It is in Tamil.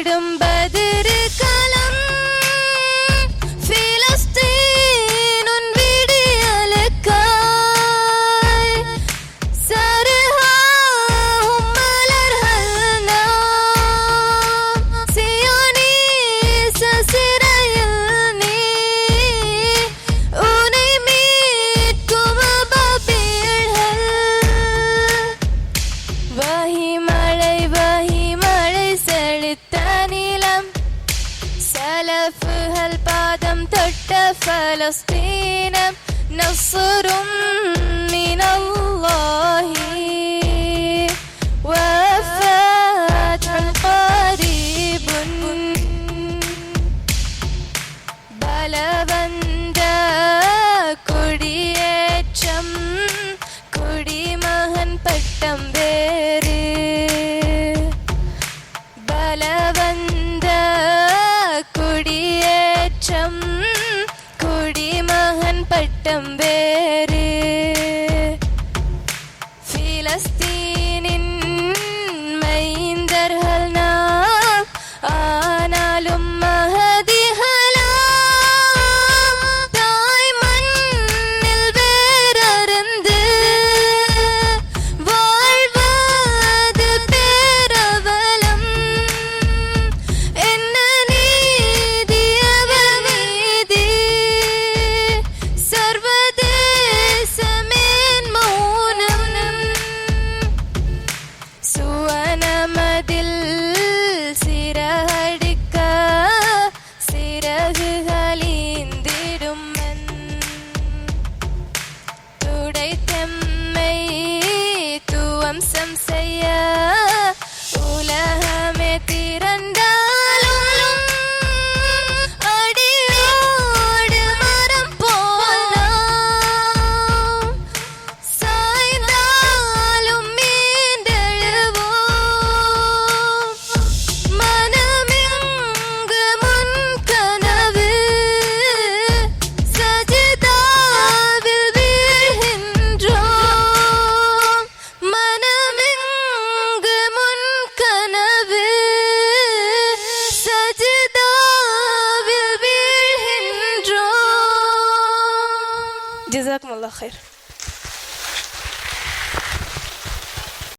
தேடும் பதிரு களம் பிலஸ்தீன் உன் விடியலுக்காய் சருகாகும் மலர்கள் நாம் சியோனீச சிறையில் நீ உன்னை மீட்கும் அபாபியர்கள் வஹி செழித்த நிலம் சலஃபுகள் பாதம் தொட்ட பலஸ்தீனம் நஸ்ரும் மினல்லாஹி வஃபத்ஹுன் கரீபுன் பலவந்த குடியேற்றம் குடிமகன் பட்டம் வேறு பலவந்த குடியேற்றம் குடிமகன் பட்டம் வேறு பிலஸ்தீனின் மைந்தர்கள் நாம் ஆனாலும் மஹதிகளாம் தாய் மண்ணில் வேரருந்து வாழ்வது பேரவலம் என்ன நீதி அவர் மீதி சர்வதேசமேன் மௌனம் சுவனமதில் சிறகடிக்க சிறகுகளீந்திடும் துடைத்தெம்மை துவம்சம் செய்ய உலகமே திரண்டாலும் அடியோடு மரம் போல் நாம் சாய்ந்தாலும் மீண்டெழுவோம் மனமெங்கு முன் கனவு சஜிதாவில் வீழ்கின்றோம் மனமெங்கு முன் கனவு சஜிதாவில் வீழ்கின்றோம். ஜஸாக்குமுல்லாஹ் ഖൈർ.